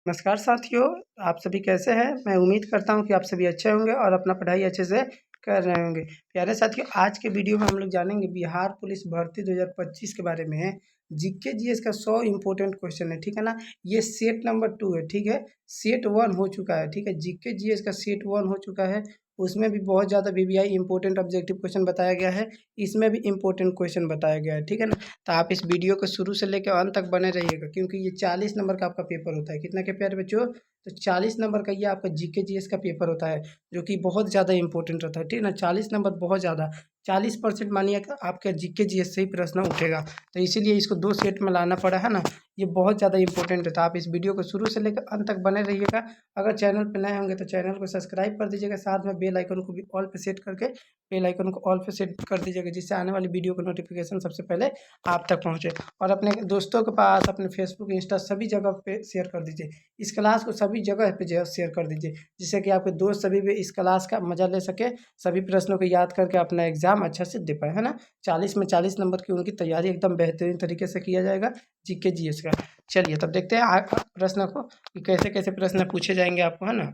नमस्कार साथियों, आप सभी कैसे हैं? मैं उम्मीद करता हूं कि आप सभी अच्छे होंगे और अपना पढ़ाई अच्छे से कर रहे होंगे। प्यारे साथियों, आज के वीडियो में हम लोग जानेंगे बिहार पुलिस भर्ती 2025 के बारे में। जीके जीएस का 100 इंपॉर्टेंट क्वेश्चन है, ठीक है ना। ये सेट नंबर 2 है, ठीक है। सेट 1 हो चुका है, ठीक है। जीके जीएस का सेट 1 हो चुका है। उसमें भी बहुत ज़्यादा वीवीआई इंपॉर्टेंट ऑब्जेक्टिव क्वेश्चन बताया गया है। इसमें भी इंपॉर्टेंट क्वेश्चन बताया गया है, ठीक है ना। तो आप इस वीडियो को शुरू से लेकर अंत तक बने रहिएगा, क्योंकि ये 40 नंबर का आपका पेपर होता है। कितना के प्यारे बच्चों? तो 40 नंबर का ये आपका जीके जीएस का पेपर होता है, जो कि बहुत ज़्यादा इंपॉर्टेंट रहता है, ठीक है ना। 40 नंबर बहुत ज़्यादा, 40% मानिए कि आपका जीके जीएस से ही प्रश्न उठेगा। तो इसीलिए इसको 2 सेट में लाना पड़ा है ना। ये बहुत ज़्यादा इंपॉर्टेंट है, तो आप इस वीडियो को शुरू से लेकर अंत तक बने रहिएगा। अगर चैनल पर नए होंगे तो चैनल को सब्सक्राइब कर दीजिएगा, साथ में बेल आइकन को भी ऑल पे सेट करके बेल आइकन को ऑल पे सेट कर दीजिएगा, जिससे आने वाली वीडियो का नोटिफिकेशन सबसे पहले आप तक पहुँचे। और अपने दोस्तों के पास, अपने फेसबुक, इंस्टा सभी जगह पे शेयर कर दीजिए। इस क्लास को सभी जगह पे जो है शेयर कर दीजिए, जिससे कि आपके दोस्त सभी भी इस क्लास का मजा ले सके, सभी प्रश्नों को याद करके अपना एग्जाम अच्छा से दे पाए, है ना। 40 में 40 नंबर की उनकी तैयारी एकदम बेहतरीन तरीके से किया जाएगा जीके जीएस का। चलिए तब देखते हैं प्रश्न को कि कैसे कैसे प्रश्न पूछे जाएंगे आपको, है ना।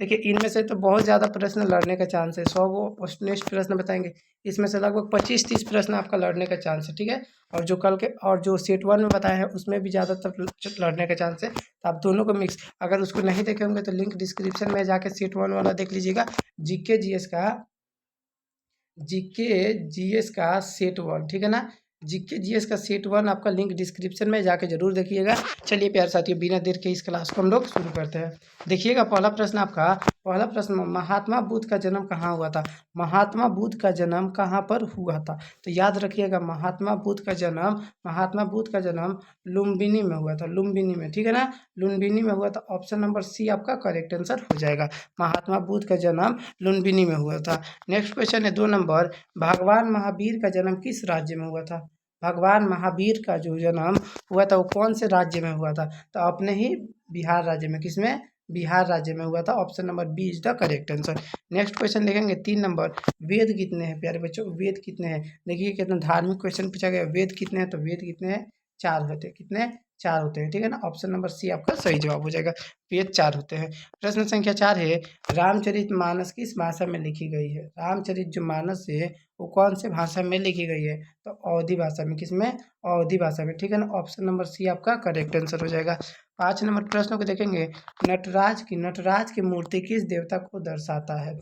देखिए, इनमें से तो बहुत ज़्यादा प्रश्न लड़ने का चांस है। 100 वो नेक्स्ट प्रश्न बताएंगे, इसमें से लगभग 25-30 प्रश्न आपका लड़ने का चांस है, ठीक है। और जो कल के और जो सेट 1 में बताया है उसमें भी ज़्यादातर लड़ने का चांस है। तो आप दोनों को मिक्स, अगर उसको नहीं देखे होंगे तो लिंक डिस्क्रिप्शन में जाके सेट 1 वाला देख लीजिएगा। जीके जीएस का जीके जीएस का सेट 1, ठीक है ना। जीके जीएस का सेट 1 आपका लिंक डिस्क्रिप्शन में जाके जरूर देखिएगा। चलिए प्यारे साथियों, बिना देर के इस क्लास को हम लोग शुरू करते हैं। देखिएगा, पहला प्रश्न आपका, पहला प्रश्न, महात्मा बुद्ध का जन्म कहाँ हुआ था? महात्मा बुद्ध का जन्म कहाँ पर हुआ था? तो याद रखिएगा, महात्मा बुद्ध का जन्म लुम्बिनी में हुआ था, लुम्बिनी में, ठीक है ना। लुम्बिनी में हुआ था। ऑप्शन नंबर सी आपका करेक्ट आंसर हो जाएगा। महात्मा बुद्ध का जन्म लुम्बिनी में हुआ था। नेक्स्ट क्वेश्चन है 2 नंबर, भगवान महावीर का जन्म किस राज्य में हुआ था? भगवान महावीर का जो जन्म हुआ था वो कौन से राज्य में हुआ था? तो अपने ही बिहार राज्य में। किसमें? बिहार राज्य में हुआ था। Option number B is the correct answer. Next question देखेंगे 3 नंबर, वेद कितने हैं प्यारे बच्चों? वेद कितने हैं? देखिए कितना धार्मिक क्वेश्चन पूछा गया। वेद कितने हैं? तो वेद कितने हैं? 4 होते हैं। कितने? 4 होते हैं, ठीक है ना। ऑप्शन नंबर सी आपका सही जवाब हो जाएगा। वेद 4 होते हैं। प्रश्न संख्या 4 है, रामचरितमानस किस भाषा में लिखी गई है? रामचरित जो मानस है वो कौन से भाषा में लिखी गई है? तो अवधी भाषा में। किसमें? अवधी भाषा में, ठीक है ना। ऑप्शन नंबर सी आपका करेक्ट आंसर हो जाएगा। 5 नंबर प्रश्न को देखेंगे, नटराज की मूर्ति किस देवता को दर्शाता है?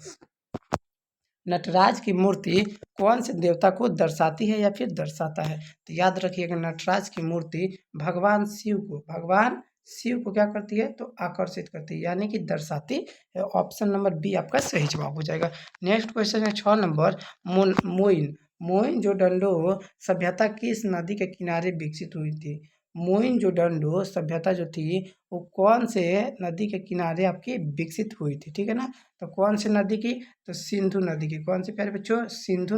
नटराज की मूर्ति कौन से देवता को दर्शाती है या फिर दर्शाता है? तो याद रखिएगा, नटराज की मूर्ति भगवान शिव को क्या करती है? तो आकर्षित करती है, यानी कि दर्शाती है। ऑप्शन नंबर बी आपका सही जवाब हो जाएगा। नेक्स्ट क्वेश्चन है 6 नंबर, मोइनजोदड़ो सभ्यता किस नदी के किनारे विकसित हुई थी? मोइनजोदड़ो सभ्यता जो थी वो कौन से नदी के किनारे आपकी विकसित हुई थी, ठीक है ना। तो कौन सी नदी की? तो सिंधु नदी की। कौन सी प्यारे बच्चों? सिंधु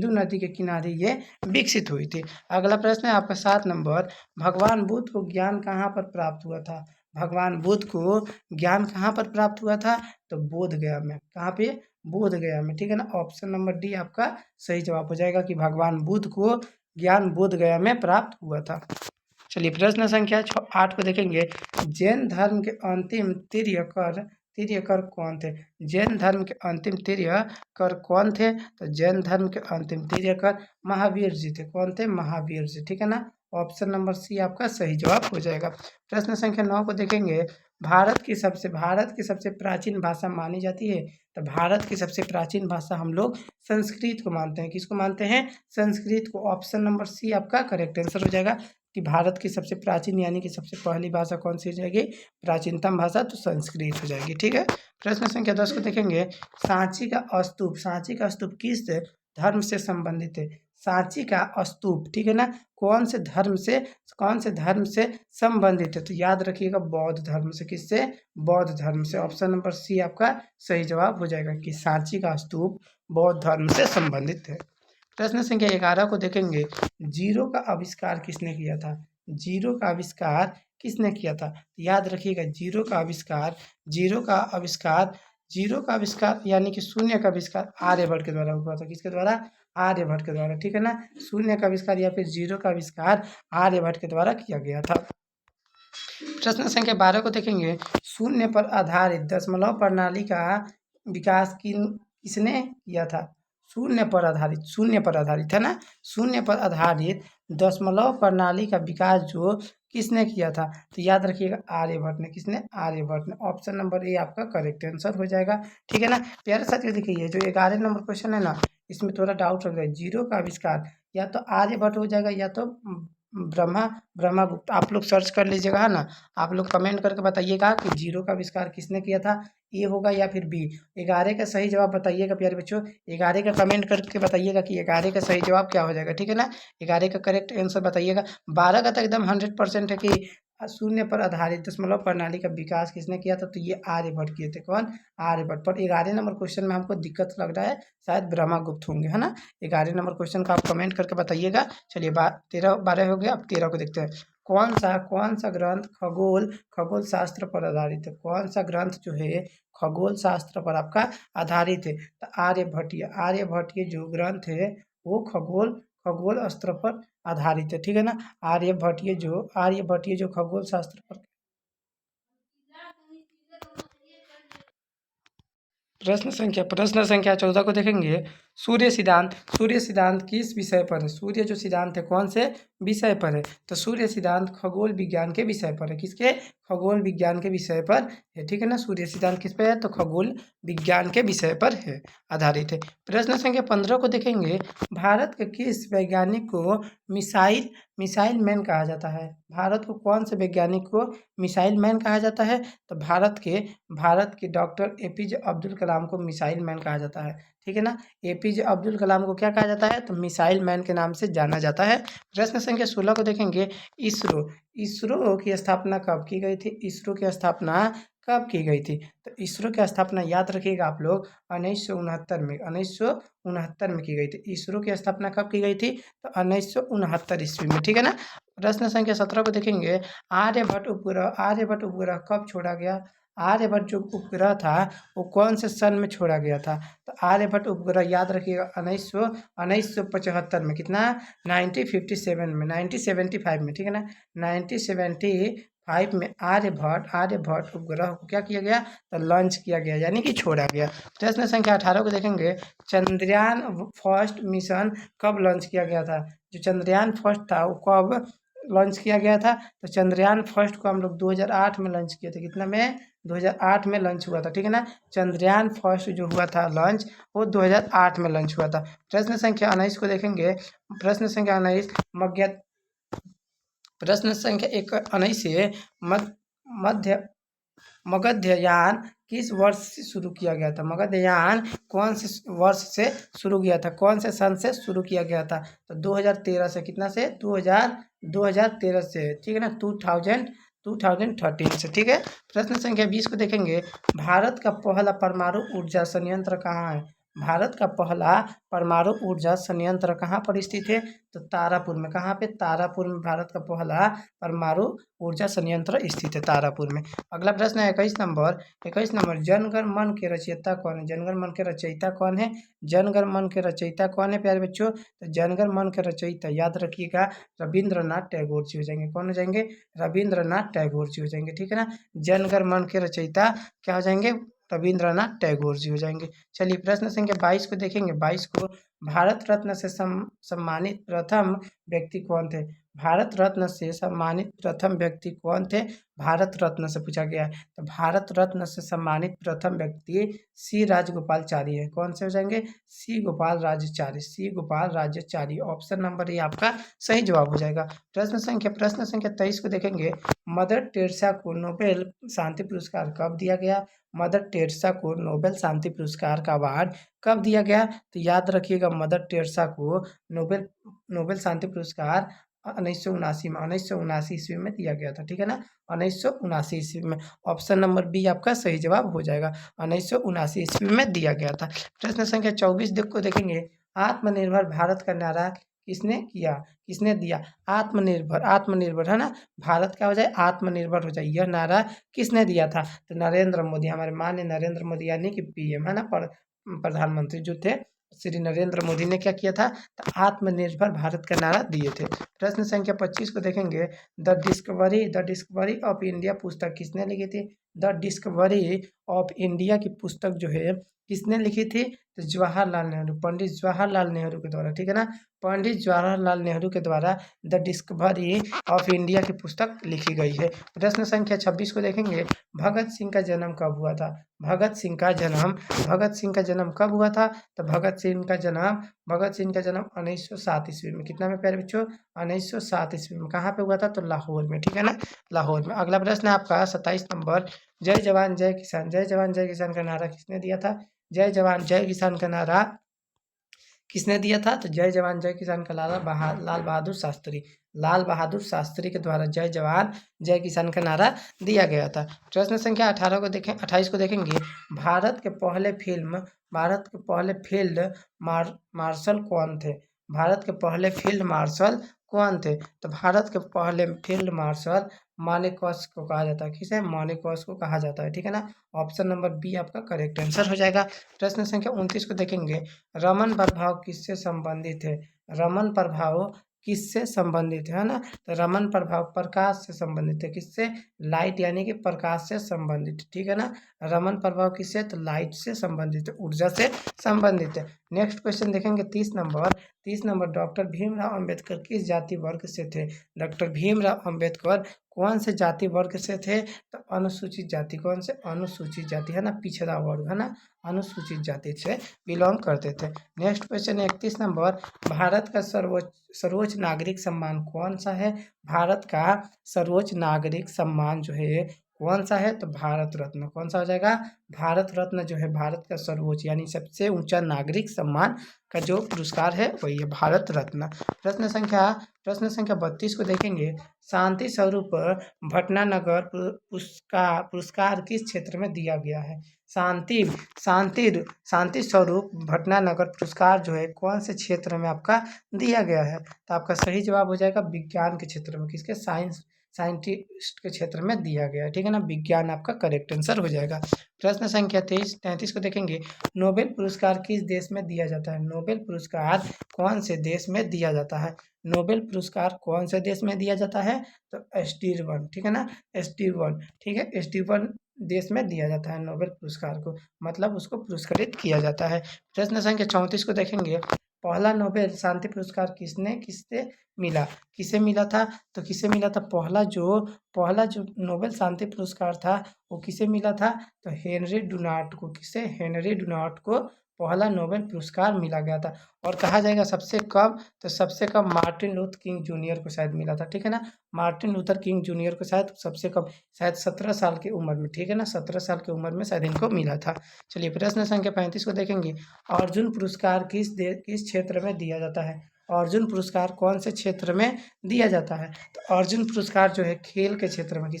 नदी के किनारे ये विकसित हुई थी। अगला प्रश्न है आपका 7 नंबर, भगवान बुद्ध को ज्ञान कहाँ पर प्राप्त हुआ था? भगवान बुद्ध को ज्ञान कहाँ पर प्राप्त हुआ था? तो बोध गया में। कहाँ पे? बोध गया में, ठीक है ना। ऑप्शन नंबर डी आपका सही जवाब हो जाएगा कि भगवान बुद्ध को ज्ञान बोध गया में प्राप्त हुआ था। चलिए प्रश्न संख्या 8 को देखेंगे, जैन धर्म के अंतिम तीर्थंकर कौन थे? जैन धर्म के अंतिम तीर्थंकर कौन थे? तो जैन धर्म के अंतिम तीर्थंकर महावीर जी थे। कौन थे? महावीर जी, ठीक है ना। ऑप्शन नंबर सी आपका सही जवाब हो जाएगा। प्रश्न संख्या 9 को देखेंगे, भारत की सबसे प्राचीन भाषा मानी जाती है? तो भारत की सबसे प्राचीन भाषा हम लोग संस्कृत को मानते हैं। किसको मानते हैं? संस्कृत को। ऑप्शन नंबर सी आपका करेक्ट आंसर हो जाएगा कि भारत की सबसे प्राचीन यानी कि सबसे पहली भाषा कौन सी हो जाएगी? प्राचीनतम भाषा तो संस्कृत हो जाएगी, ठीक है। प्रश्न संख्या 10 को देखेंगे, सांची का स्तूप किस धर्म से संबंधित है? सांची का स्तूप, ठीक है ना, कौन से धर्म से संबंधित है? तो याद रखिएगा, बौद्ध धर्म से। किससे? बौद्ध धर्म से। ऑप्शन नंबर सी आपका सही जवाब हो जाएगा कि सांची का स्तूप बौद्ध धर्म से संबंधित है। प्रश्न संख्या 11 को देखेंगे, जीरो का आविष्कार किसने किया था? जीरो का आविष्कार किसने किया था? याद रखिएगा, जीरो का आविष्कार यानी कि शून्य का आविष्कार आर्यभट्ट के द्वारा हुआ था। किसके द्वारा? आर्यभट्ट के द्वारा, ठीक है ना। शून्य का आविष्कार या फिर जीरो का आविष्कार आर्यभट्ट के द्वारा किया गया था। प्रश्न संख्या 12 को देखेंगे। शून्य पर आधारित दशमलव प्रणाली का विकास किसने किया था? शून्य पर आधारित है ना, शून्य पर आधारित दशमलव प्रणाली का विकास जो किसने किया था? तो याद रखिएगा आर्यभट्ट ने। किसने? आर्यभट्ट ने। ऑप्शन नंबर ए आपका करेक्ट आंसर हो जाएगा। ठीक है ना। प्यारे साथियों देखिए, जो 11 नंबर क्वेश्चन है ना, इसमें थोड़ा डाउट लग रहा है। जीरो का आविष्कार या तो आर्यभट्ट हो जाएगा या तो ब्रह्मगुप्त। आप लोग सर्च कर लीजिएगा, है ना। आप लोग कमेंट करके बताइएगा कि जीरो का आविष्कार किसने किया था, ए होगा या फिर बी। 11 का सही जवाब बताइएगा प्यारे बच्चों। 11 का कमेंट करके बताइएगा कि 11 का सही जवाब क्या हो जाएगा। ठीक है ना। 11 का करेक्ट आंसर बताइएगा। 12 का तो एकदम 100% है कि शून्य पर आधारित दशमलव प्रणाली का विकास किसने किया था? तो ये आर्यभट्ट किए थे। कौन? आर्यभट्ट। पर 11 नंबर क्वेश्चन में हमको दिक्कत लग रहा है, शायद ब्रह्मगुप्त होंगे, है ना। 11 नंबर क्वेश्चन का आप कमेंट करके बताइएगा। चलिए 13 12 हो गया, अब 13 को देखते हैं। कौन सा ग्रंथ खगोल शास्त्र पर आधारित है? कौन सा ग्रंथ जो है खगोल शास्त्र पर आपका आधारित है? तो आर्यभट्टीय जो ग्रंथ है वो खगोल शास्त्र पर आधारित है। ठीक है ना। आर्यभट्टीय जो खगोल शास्त्र पर। प्रश्न संख्या 14 को देखेंगे। सूर्य सिद्धांत किस विषय पर है? सूर्य जो सिद्धांत है कौन से विषय पर है? तो सूर्य सिद्धांत खगोल विज्ञान के विषय पर है। किसके? खगोल विज्ञान के विषय पर है। ठीक है ना। सूर्य सिद्धांत किस पे है? तो खगोल विज्ञान के विषय पर है, आधारित है। प्रश्न संख्या 15 को देखेंगे। भारत के किस वैज्ञानिक को मिसाइल मैन कहा जाता है? भारत को कौन से वैज्ञानिक को मिसाइल मैन कहा जाता है? तो भारत के डॉक्टर एपीजे अब्दुल कलाम को मिसाइल मैन कहा जाता है। ठीक है ना। एपीजे अब्दुल कलाम को क्या कहा जाता है? तो मिसाइल मैन के नाम से जाना जाता है। प्रश्न संख्या 16 को देखेंगे। इसरो की स्थापना कब की गई थी? इसरो की स्थापना कब की गई थी? तो इसरो की स्थापना याद रखिएगा आप लोग 1969 में 1969 में की गई थी। इसरो की स्थापना कब की गई थी? तो 1969 ईस्वी में। ठीक है ना। प्रश्न संख्या 17 को देखेंगे। आर्यभट्ट उपग्रह कब छोड़ा गया? आर्यभट्ट जो उपग्रह था वो कौन से सन में छोड़ा गया था? तो आर्यभट्ट उपग्रह याद रखिएगा 1975 में। कितना? 1957 में, 1975 में। ठीक है ना। 1975 में आर्यभट्ट उपग्रह को क्या किया गया? तो लॉन्च किया गया, यानी कि छोड़ा गया। प्रश्न संख्या 18 को देखेंगे। चंद्रयान फर्स्ट मिशन कब लॉन्च किया गया था? जो चंद्रयान फर्स्ट था वो कब लॉन्च किया गया था? तो चंद्रयान फर्स्ट को हम लोग 2008 में लॉन्च किए थे। कितना में? 2008 में लॉन्च हुआ था। ठीक है ना। चंद्रयान फर्स्ट जो हुआ था लॉन्च, वो 2008 में लॉन्च हुआ था। प्रश्न संख्या 19 को देखेंगे। प्रश्न संख्या 19 प्रश्न संख्या 19 से मध्य मगधयान किस वर्ष से शुरू किया गया था? मगधयान कौन से वर्ष से शुरू किया था? कौन से सन से शुरू किया गया था? तो 2013 से। कितना से? 2013 से। ठीक है ना। 2013 से। ठीक है। प्रश्न संख्या 20 को देखेंगे। भारत का पहला परमाणु ऊर्जा संयंत्र कहाँ है? भारत का पहला परमाणु ऊर्जा संयंत्र कहाँ पर स्थित है? तो तारापुर में। कहाँ पे? तारापुर में भारत का पहला परमाणु ऊर्जा संयंत्र स्थित है, तारापुर में। अगला प्रश्न है 21 नंबर। जनगण मन के रचयिता कौन है? जनगण मन के रचयिता कौन है? जनगण मन के रचयिता कौन है प्यारे बच्चों? तो जनगण मन के रचयिता याद रखिएगा रविंद्रनाथ टैगोर जी हो जाएंगे। कौन हो जाएंगे? रविंद्रनाथ टैगोर जी हो जाएंगे। ठीक है ना। जनगण मन के रचयिता क्या हो जाएंगे? रविंद्रनाथ टैगोर जी हो जाएंगे। चलिए प्रश्न संख्या 22 को देखेंगे। 22 को। भारत रत्न से सम्मानित प्रथम व्यक्ति कौन थे? भारत रत्न से सम्मानित प्रथम व्यक्ति कौन थे? भारत रत्न से पूछा गया है। तो भारत रत्न से सम्मानित प्रथम व्यक्ति सी राजगोपालचारी है। कौन से हो जाएंगे? सी गोपाल राजाचारी। ऑप्शन नंबर ये आपका सही जवाब हो जाएगा। प्रश्न संख्या 23 को देखेंगे। मदर टेरेसा को नोबेल शांति पुरस्कार कब दिया गया? मदर टेरेसा को नोबेल शांति पुरस्कार का अवार्ड कब दिया गया? तो याद रखिएगा मदर टेरेसा को नोबेल शांति पुरस्कार 1979 ईस्वी में दिया गया था। ठीक है ना। 1979 ईस्वी में। ऑप्शन नंबर बी आपका सही जवाब हो जाएगा। 1979 ईस्वी में दिया गया था। प्रश्न संख्या 24 को देखेंगे। आत्मनिर्भर भारत का नारा किसने दिया? आत्मनिर्भर है ना। भारत क्या हो जाए? आत्मनिर्भर हो जाए। यह नारा किसने दिया था? तो नरेंद्र मोदी, हमारे माननीय नरेंद्र मोदी, यानी कि पीएम, है ना, प्रधानमंत्री जो थे श्री नरेंद्र मोदी ने क्या किया था, तो आत्मनिर्भर भारत का नारा दिए थे। प्रश्न संख्या 25 को देखेंगे, द डिस्कवरी ऑफ इंडिया पुस्तक किसने लिखी थी। द डिस्कवरी ऑफ इंडिया की पुस्तक जो है किसने लिखी थी, तो जवाहरलाल नेहरू, पंडित जवाहरलाल नेहरू के द्वारा, ठीक है ना। पंडित जवाहरलाल नेहरू के द्वारा द डिस्कवरी ऑफ इंडिया की पुस्तक लिखी गई है। प्रश्न संख्या 26 को देखेंगे, भगत सिंह का जन्म कब हुआ था। भगत सिंह का जन्म कब हुआ था, तो भगत सिंह का जन्म 1907 ईस्वी में, कितना में प्यारे बच्चों, 1907 ईस्वी में। कहाँ पे हुआ था, तो लाहौर में, ठीक है ना, लाहौर में। अगला प्रश्न है आपका 27 नंबर, जय जवान जय किसान, जय जवान जय किसान का नारा किसने दिया था। जय जवान जय किसान का नारा किसने दिया था, तो जय जवान जय किसान का लाल बहादुर शास्त्री के द्वारा जय जवान जय किसान का नारा दिया गया था। प्रश्न संख्या 28 को देखेंगे, भारत के पहले फील्ड मार्शल कौन थे। भारत के पहले फील्ड मार्शल कौन थे, तो भारत के पहले फील्ड मार्शल मानेकशॉ को कहा जाता है। किसे, मानेकशॉ को कहा जाता है, ठीक है ना। ऑप्शन नंबर बी आपका करेक्ट आंसर हो जाएगा। प्रश्न संख्या 29 को देखेंगे, रमन प्रभाव किससे संबंधित है। रमन प्रभाव किससे संबंधित है ना, तो रमन प्रभाव प्रकाश से संबंधित है। किससे, लाइट यानी कि प्रकाश से संबंधित, ठीक है ना। रमन प्रभाव किससे, तो लाइट से संबंधित है, ऊर्जा से संबंधित है। नेक्स्ट क्वेश्चन देखेंगे 30 नंबर, डॉक्टर भीमराव अंबेडकर किस जाति वर्ग से थे। डॉक्टर भीमराव अंबेडकर कौन से जाति वर्ग से थे, तो अनुसूचित जाति, कौन से, अनुसूचित जाति है ना, पिछड़ा वर्ग है ना, अनुसूचित जाति से बिलोंग करते थे। नेक्स्ट क्वेश्चन है 31 नंबर, भारत का सर्वोच्च नागरिक सम्मान कौन सा है। भारत का सर्वोच्च नागरिक सम्मान जो है कौन सा है, तो भारत रत्न, कौन सा हो जाएगा, भारत रत्न जो है भारत का सर्वोच्च यानी सबसे ऊंचा नागरिक सम्मान का जो पुरस्कार है वही है भारत रत्न। प्रश्न संख्या 32 को देखेंगे, शांति स्वरूप भटनागर पुरस्कार किस क्षेत्र में दिया गया है। शांति स्वरूप भटनागर पुरस्कार जो है कौन से क्षेत्र में आपका दिया गया है, तो आपका सही जवाब हो जाएगा विज्ञान के क्षेत्र में, किसके, साइंटिस्ट के क्षेत्र में दिया गया है, ठीक है ना, विज्ञान आपका करेक्ट आंसर हो जाएगा। प्रश्न संख्या 33 को देखेंगे, नोबेल पुरस्कार किस देश में दिया जाता है। नोबेल पुरस्कार कौन से देश में दिया जाता है। नोबेल पुरस्कार कौन से देश में दिया जाता है, तो स्टीवन, ठीक है ना, स्टीवन, ठीक है, स्टीवन देश में दिया जाता है नोबेल पुरस्कार को, मतलब उसको पुरस्कृत किया जाता है। प्रश्न संख्या 34 को देखेंगे, पहला नोबेल शांति पुरस्कार किसे मिला था, तो किसे मिला था, पहला जो नोबेल शांति पुरस्कार था वो किसे मिला था, तो हेनरी डुनार्ट को। किसे, हेनरी डुनार्ट को पहला नोबेल पुरस्कार मिला गया था। और कहा जाएगा सबसे कम मार्टिन लूथर किंग जूनियर को शायद मिला था, ठीक है ना, मार्टिन लूथर किंग जूनियर को शायद सबसे कम, शायद 17 साल की उम्र में, ठीक है ना, 17 साल की उम्र में शायद इनको मिला था। चलिए प्रश्न संख्या 35 को देखेंगे, अर्जुन पुरस्कार किस क्षेत्र में दिया जाता है। अर्जुन पुरस्कार कौन से क्षेत्र में दिया जाता है, तो अर्जुन पुरस्कार जो है खेल के क्षेत्र में,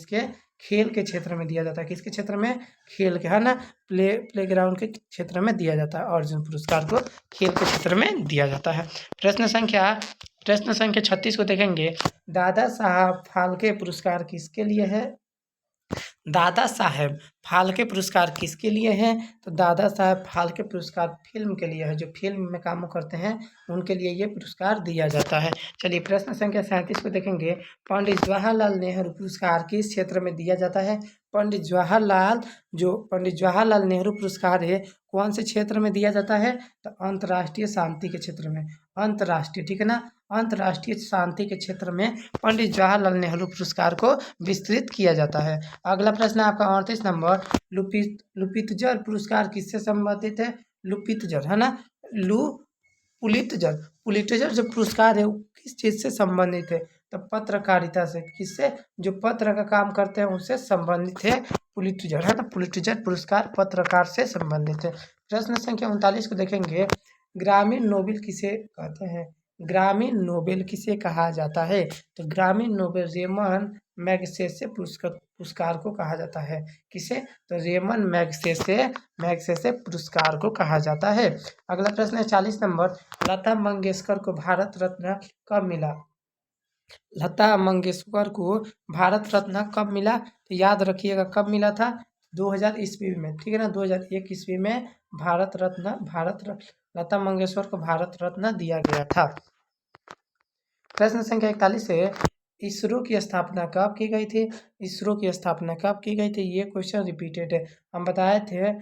खेल के क्षेत्र में दिया जाता है। किसके क्षेत्र में, खेल के, है ना, प्लेग्राउंड के क्षेत्र में दिया जाता है। अर्जुन पुरस्कार को खेल के क्षेत्र में दिया जाता है। प्रश्न संख्या 36 को देखेंगे, दादा साहब फाल्के पुरस्कार किसके लिए है। दादा साहेब फाल्के पुरस्कार किसके लिए है, तो दादा साहेब फाल्के पुरस्कार फिल्म के लिए है, जो फिल्म में काम करते हैं उनके लिए ये पुरस्कार दिया जाता है। चलिए प्रश्न संख्या 37 को देखेंगे, पंडित जवाहरलाल नेहरू पुरस्कार किस क्षेत्र में दिया जाता है। पंडित जवाहरलाल नेहरू पुरस्कार है कौन से क्षेत्र में दिया जाता है, तो अंतर्राष्ट्रीय शांति के क्षेत्र में, अंतर्राष्ट्रीय, ठीक है ना, अंतर्राष्ट्रीय शांति के क्षेत्र में पंडित जवाहरलाल नेहरू पुरस्कार को विस्तृत किया जाता है। अगला प्रश्न आपका 38 नंबर, लुपितजर पुरस्कार किससे संबंधित है। लुपितजर, है ना, पुलितजर जो पुरस्कार है वो किस चीज़ से संबंधित है, तो पत्रकारिता से। किससे, जो पत्र का काम करते हैं उससे संबंधित है पुलितजर, है ना, पुलितजर पुरस्कार पत्रकार से संबंधित है। प्रश्न संख्या 39 को देखेंगे, ग्रामीण नोबेल किसे कहते हैं। ग्रामीण नोबेल किसे कहा जाता है, तो ग्रामीण नोबेल रेमन मैगसेसे पुरस्कार को कहा जाता है। किसे, तो रेमन मैगसेसे पुरस्कार को कहा जाता है। अगला प्रश्न है 40 नंबर, लता मंगेशकर को भारत रत्न कब मिला। लता मंगेशकर को भारत रत्न कब मिला, तो याद रखिएगा कब मिला था, 2000 ईस्वी में, ठीक है ना, 2001 ईस्वी में भारत रत्न लता मंगेशकर को भारत रत्न दिया गया था। प्रश्न संख्या 41 है, इसरो की स्थापना कब की गई थी? इसरो की स्थापना कब की गई थी? ये क्वेश्चन रिपीटेड है। हम बताए थे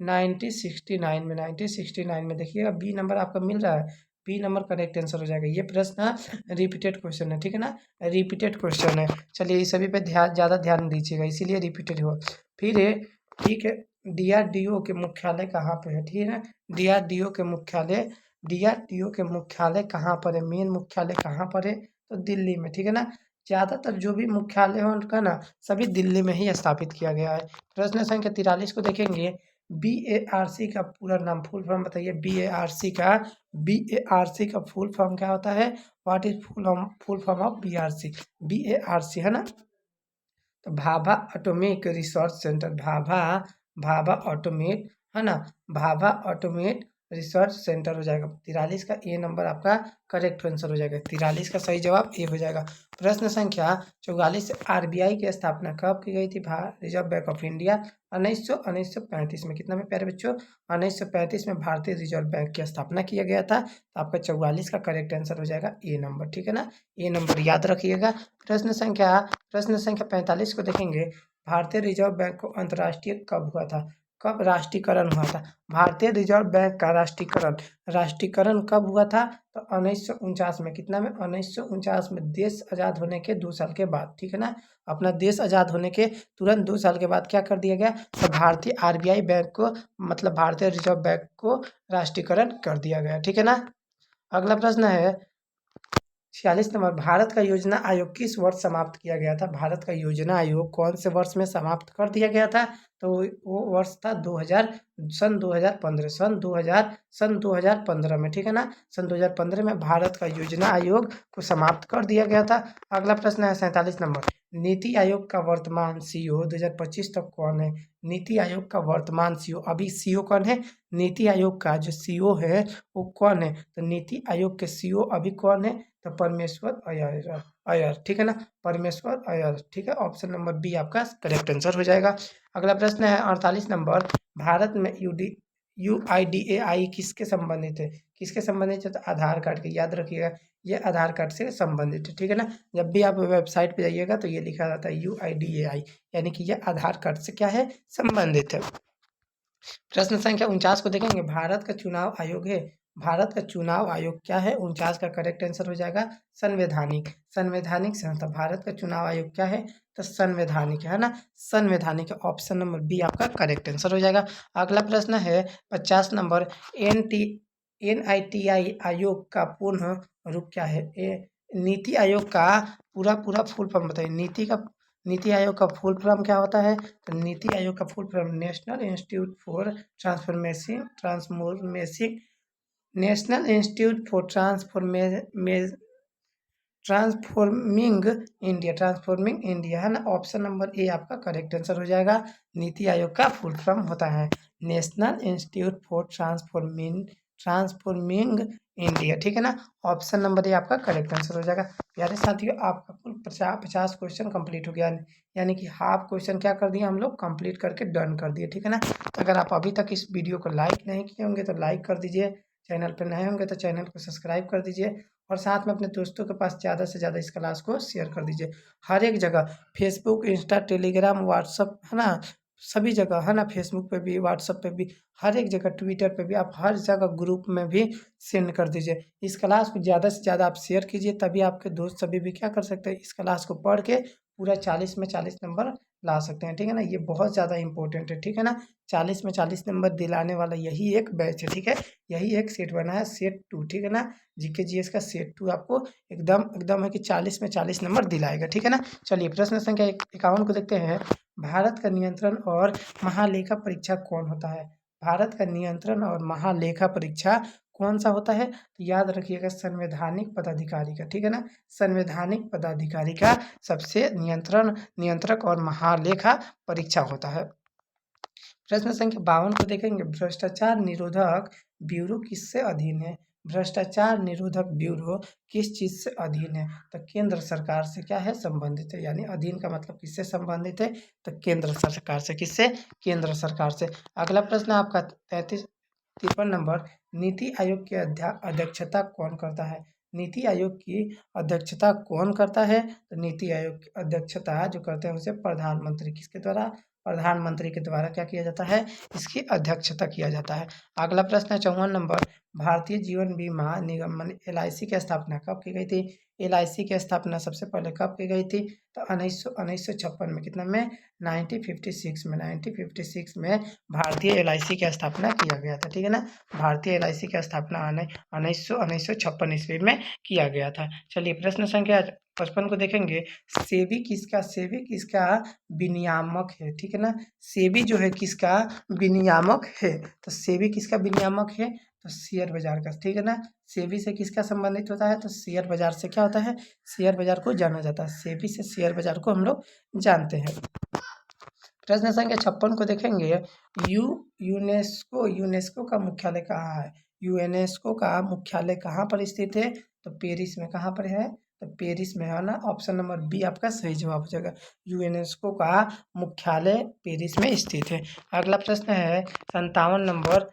1969 में। 1969 में देखिएगा, बी नंबर आपका मिल रहा है, बी नंबर करेक्ट आंसर हो जाएगा। ये प्रश्न रिपीटेड क्वेश्चन है, ठीक है ना, रिपीटेड क्वेश्चन है। चलिए इस सभी पे ज़्यादा ध्यान दीजिएगा, इसीलिए रिपीटेड हुआ। फिर ठीक है, डीआरडीओ के मुख्यालय कहाँ पे है? ठीक है, डीआरडीओ के मुख्यालय डीआरडीओ के मुख्यालय कहाँ पर है? मेन मुख्यालय कहाँ पर है? तो दिल्ली में, ठीक है ना। ज़्यादातर जो भी मुख्यालय है उनका ना सभी दिल्ली में ही स्थापित किया गया है। प्रश्न संख्या 43 को देखेंगे, BARC का पूरा नाम, फुल फॉर्म बताइए। BARC का फुल फॉर्म क्या होता है? What is full form of BRC? BARC है ना, तो Bhabha atomic research centre, Bhabha automate है ना, भाभा ऑटोमेट रिसर्च सेंटर हो जाएगा। 43 का ए नंबर आपका करेक्ट आंसर हो जाएगा। 43 का सही जवाब ए हो जाएगा। प्रश्न संख्या 44, RBI की स्थापना कब की गई थी? रिजर्व बैंक ऑफ इंडिया 1935 में। कितना में प्यारे बच्चों? 1935 में भारतीय रिजर्व बैंक की स्थापना किया गया था। तो आपका 44 का करेक्ट आंसर हो जाएगा ए नंबर, ठीक है ना, ए नंबर याद रखिएगा। प्रश्न संख्या 45 को देखेंगे, भारतीय रिजर्व बैंक को अंतर्राष्ट्रीय कब हुआ था? कब राष्ट्रीयकरण हुआ था? भारतीय रिजर्व बैंक का राष्ट्रीयकरण कब हुआ था? तो 1949 में। कितना में? 1949 में, देश आज़ाद होने के 2 साल के बाद, ठीक है ना। अपना देश आज़ाद होने के तुरंत 2 साल के बाद क्या कर दिया गया? तो भारतीय RBI बैंक को, मतलब भारतीय रिजर्व बैंक को राष्ट्रीयकरण कर दिया गया, ठीक है ना। अगला प्रश्न है 46 नंबर, भारत का योजना आयोग किस वर्ष समाप्त किया गया था? भारत का योजना आयोग कौन से वर्ष में समाप्त कर दिया गया था? तो वो वर्ष था 2000, सन 2015, सन 2015 में, ठीक है ना। सन 2015 में भारत का योजना आयोग को समाप्त कर दिया गया था। अगला प्रश्न है 47 नंबर, नीति आयोग का वर्तमान CEO 2025 तक कौन है? नीति आयोग का वर्तमान CEO, अभी CEO कौन है? नीति आयोग का जो CEO है वो कौन है? तो नीति आयोग के CEO अभी कौन है? तो परमेश्वर अय्यर, ठीक है ना, परमेश्वर अय्यर, ठीक है। ऑप्शन नंबर बी आपका करेक्ट आंसर हो जाएगा। अगला प्रश्न है 48 नंबर, भारत में UIDAI किसके संबंधित है? किसके संबंधित है? तो आधार कार्ड के, याद रखिएगा, ये आधार कार्ड से संबंधित है, ठीक है ना। जब भी आप वेबसाइट पे जाइएगा तो ये लिखा रहता है UIDAI, यानी कि ये आधार कार्ड से क्या है? संबंधित है। प्रश्न संख्या 49 को देखेंगे, भारत का चुनाव आयोग है, भारत का चुनाव आयोग क्या है? 49 का करेक्ट आंसर हो जाएगा संवैधानिक संस्था। भारत का चुनाव आयोग क्या है? तो संवैधानिक है ना, संवैधानिक। ऑप्शन नंबर बी आपका करेक्ट आंसर हो जाएगा। अगला प्रश्न है 50 नंबर, NITI आयोग का पूर्ण रूप क्या है? नीति आयोग का पूरा फुल फॉर्म बताइए। नीति आयोग का फुल फॉर्म क्या होता है? तो नीति आयोग का full form national institute for transforming India है ना। ऑप्शन नंबर ए आपका करेक्ट आंसर हो जाएगा। नीति आयोग का फुल फॉर्म होता है national institute for transforming India, ठीक है ना। ऑप्शन नंबर ए आपका करेक्ट आंसर हो जाएगा। प्यारे साथियों, आपका कुल 50 क्वेश्चन कंप्लीट हो गया, यानी कि हाफ क्वेश्चन क्या कर दिया हम लोग? कंप्लीट करके डन कर दिए, ठीक है ना। तो अगर आप अभी तक इस वीडियो को लाइक नहीं किए होंगे तो लाइक कर दीजिए, चैनल पर नए होंगे तो चैनल को सब्सक्राइब कर दीजिए, और साथ में अपने दोस्तों के पास ज़्यादा से ज़्यादा इस क्लास को शेयर कर दीजिए। हर एक जगह, फेसबुक, इंस्टा, टेलीग्राम, व्हाट्सअप है ना, सभी जगह है ना, फेसबुक पे भी, व्हाट्सअप पे भी, हर एक जगह, ट्विटर पे भी, आप हर जगह ग्रुप में भी सेंड कर दीजिए। इस क्लास को ज़्यादा से ज़्यादा आप शेयर कीजिए, तभी आपके दोस्त सभी भी क्या कर सकते हैं? इस क्लास को पढ़ के पूरा 40 में 40 नंबर ला सकते हैं, ठीक है ना। ये बहुत ज़्यादा इंपॉर्टेंट है, ठीक है ना। 40 में 40 नंबर दिलाने वाला यही एक बैच है, ठीक है। यही एक सेट बना है, सेट 2, ठीक है ना। GK GS का सेट 2 आपको एकदम है कि 40 में 40 नंबर दिलाएगा, ठीक है ना। चलिए प्रश्न संख्या 51 को देखते हैं, भारत का नियंत्रण और महालेखा परीक्षा कौन होता है? भारत का नियंत्रण और महालेखा परीक्षा कौन सा होता है? तो याद रखिएगा, संवैधानिक पदाधिकारी का, ठीक है ना। संवैधानिक पदाधिकारी का सबसे नियंत्रक और महालेखा परीक्षा होता है। प्रश्न संख्या 52 को देखेंगे, भ्रष्टाचार निरोधक ब्यूरो किससे अधीन है? भ्रष्टाचार निरोधक ब्यूरो किस चीज से अधीन है? तो केंद्र सरकार से क्या है? संबंधित है, यानी अधीन का मतलब किससे संबंधित है? तो केंद्र सरकार से। किससे? केंद्र सरकार से। अगला प्रश्न आपका 33 53 नंबर, नीति आयोग की अध्यक्षता कौन करता है? नीति आयोग की अध्यक्षता कौन करता है? तो नीति आयोग की अध्यक्षता जो करते हैं उसे प्रधानमंत्री, किसके द्वारा? प्रधानमंत्री के द्वारा क्या किया जाता है? इसकी अध्यक्षता किया जाता है। अगला प्रश्न है 54 नंबर, भारतीय जीवन बीमा निगम माने LIC की स्थापना कब की गई थी? LIC की स्थापना सबसे पहले कब की गई थी? तो 1956 में, कितना में? 1956 में, 1956 में भारतीय LIC की स्थापना किया गया था, ठीक है ना। भारतीय LIC की स्थापना 1956 ईस्वी में किया गया था। चलिए प्रश्न संख्या 55 को देखेंगे। सेबी किसका विनियामक है? ठीक है ना। सेबी जो है किसका विनियामक है? तो सेबी किसका विनियामक है? तो शेयर बाजार का, ठीक है ना। सेबी से किसका संबंधित होता है? तो शेयर बाजार से क्या होता है? शेयर बाजार को जाना जाता है। सेबी से शेयर बाजार को हम लोग जानते हैं। प्रश्न संख्या 56 को देखेंगे। यूनेस्को का मुख्यालय कहाँ है? यूनेस्को का मुख्यालय कहाँ पर स्थित है? तो पेरिस में। कहाँ पर है? तो पेरिस में है ना। ऑप्शन नंबर बी आपका सही जवाब हो जाएगा। यूनेस्को का मुख्यालय पेरिस में स्थित है। अगला प्रश्न है 57 नंबर,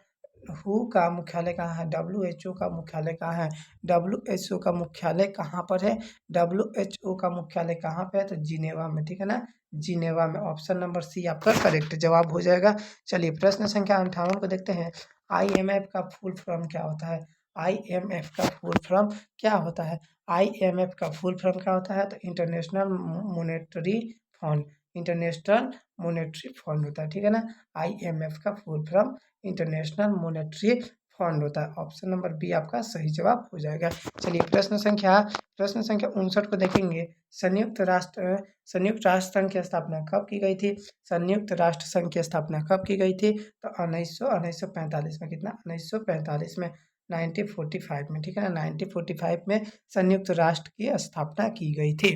हु का मुख्यालय कहाँ है? WHO का मुख्यालय कहाँ है? WHO का मुख्यालय कहाँ पर है? WHO का मुख्यालय कहाँ पे है? तो जिनेवा में, ठीक है ना। जिनेवा में। ऑप्शन नंबर सी आपका करेक्ट जवाब हो जाएगा। चलिए प्रश्न संख्या 58 को देखते हैं। IMF का फुल फॉर्म क्या होता है? IMF का फुल फॉर्म क्या होता है? IMF का फुल फॉर्म क्या होता है? तो international monetary fund, international monetary fund होता है, ठीक है ना। IMF का full form international monetary fund होता है। ऑप्शन नंबर बी आपका सही जवाब हो जाएगा। चलिए प्रश्न संख्या 59 को देखेंगे। संयुक्त राष्ट्र संघ की स्थापना कब की गई थी? संयुक्त राष्ट्र संघ की स्थापना कब की गई थी? तो 1945 में। कितना? 1945 में, 1945 में, ठीक है ना। 1945 में संयुक्त राष्ट्र की स्थापना की गई थी।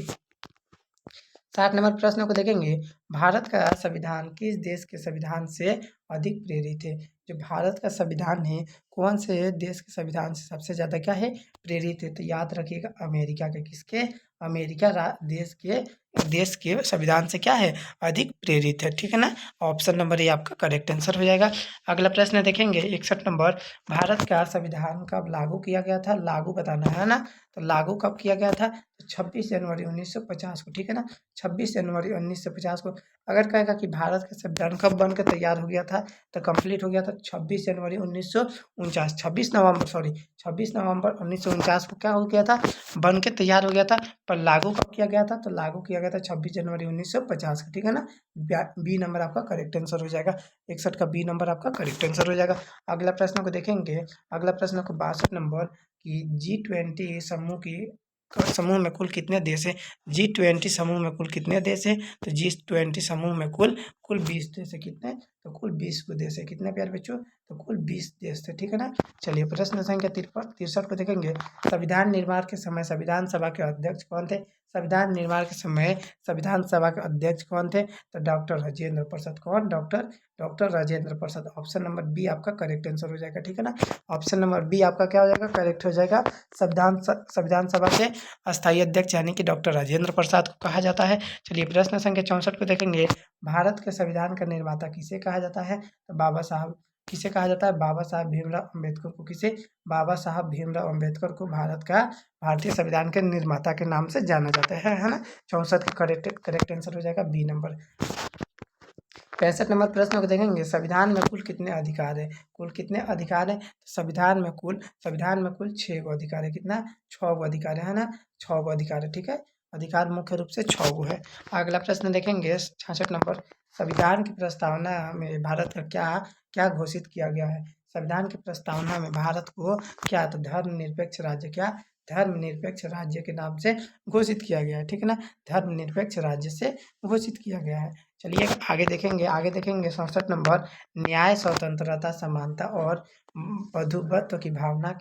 60 नंबर प्रश्न को देखेंगे। भारत का संविधान किस देश के संविधान से अधिक प्रेरित है? जो भारत का संविधान है, कौन से देश के संविधान से सबसे ज़्यादा क्या है? प्रेरित है। तो याद रखिएगा अमेरिका के, किसके? अमेरिका देश के संविधान से क्या है? अधिक प्रेरित है, ठीक है ना। ऑप्शन नंबर ए आपका करेक्ट आंसर हो जाएगा। अगला प्रश्न देखेंगे 61 नंबर, भारत का संविधान कब लागू किया गया था? लागू बताना है ना। तो लागू कब किया गया था? तो 26 जनवरी 1950 को, ठीक है ना। 26 जनवरी 1950 को। अगर कहेगा कि भारत का संविधान कब बन के तैयार हो गया था, तो कंप्लीट हो गया था 26 जनवरी 1949, 26 नवंबर 1949 को क्या हो गया था? बन के तैयार हो गया था। पर लागू कब किया गया था? तो लागू किया गया था 26 जनवरी 1950 को, ठीक है ना। बी नंबर आपका करेक्ट आंसर हो जाएगा। 61 का बी नंबर आपका करेक्ट आंसर हो जाएगा। अगला प्रश्न को देखेंगे। अगला प्रश्न को 62 नंबर की G20 समूह में कुल कितने देश हैं? G20 समूह में कुल कितने देश हैं? तो G20 समूह में कुल 20 देश है। कितने? तो कुल 20 को देश है। कितने प्यारे बच्चों? तो कुल 20 देश थे, ठीक है ना। चलिए प्रश्न संख्या 63 को देखेंगे। संविधान निर्माण के समय संविधान सभा के अध्यक्ष कौन थे? संविधान निर्माण के समय संविधान सभा के अध्यक्ष कौन थे? तो डॉक्टर राजेंद्र प्रसाद। कौन? Doctor Rajendra Prasad. Option number B आपका करेक्ट आंसर हो जाएगा, ठीक है ना। ऑप्शन नंबर बी आपका क्या हो जाएगा? करेक्ट हो जाएगा। संविधान सभा के अस्थायी अध्यक्ष यानी कि डॉक्टर राजेंद्र प्रसाद को कहा जाता है। चलिए प्रश्न संख्या 64 को देखेंगे। भारत के संविधान का निर्माता किसे कहा जाता है? तो किसे कहा जाता है? बाबा साहब भीमराव अम्बेडकर को। किसे? बाबा साहब भीमराव अम्बेडकर को भारतीय संविधान के निर्माता के नाम से जाना जाता है ना। 64 का करेक्ट आंसर हो जाएगा बी नंबर। 65 नंबर प्रश्न को देखेंगे। संविधान में कुल कितने अधिकार है? कुल कितने अधिकार है? संविधान में कुल 6 गो अधिकार है। कितना? 6 गो अधिकार है ना। 6 गो अधिकार है, ठीक है। अधिकार मुख्य रूप से 6 गो है। अगला प्रश्न देखेंगे 66 नंबर। संविधान की प्रस्तावना में भारत का क्या घोषित किया गया है? संविधान की प्रस्तावना में भारत को क्या? तो धर्मनिरपेक्ष राज्य, क्या? धर्मनिरपेक्ष राज्य के नाम से घोषित किया गया है, ठीक है ना। धर्मनिरपेक्ष राज्य से घोषित किया गया है। चलिए आगे देखेंगे 67 नंबर। न्याय, स्वतंत्रता, समानता और बंधुत्व की भावना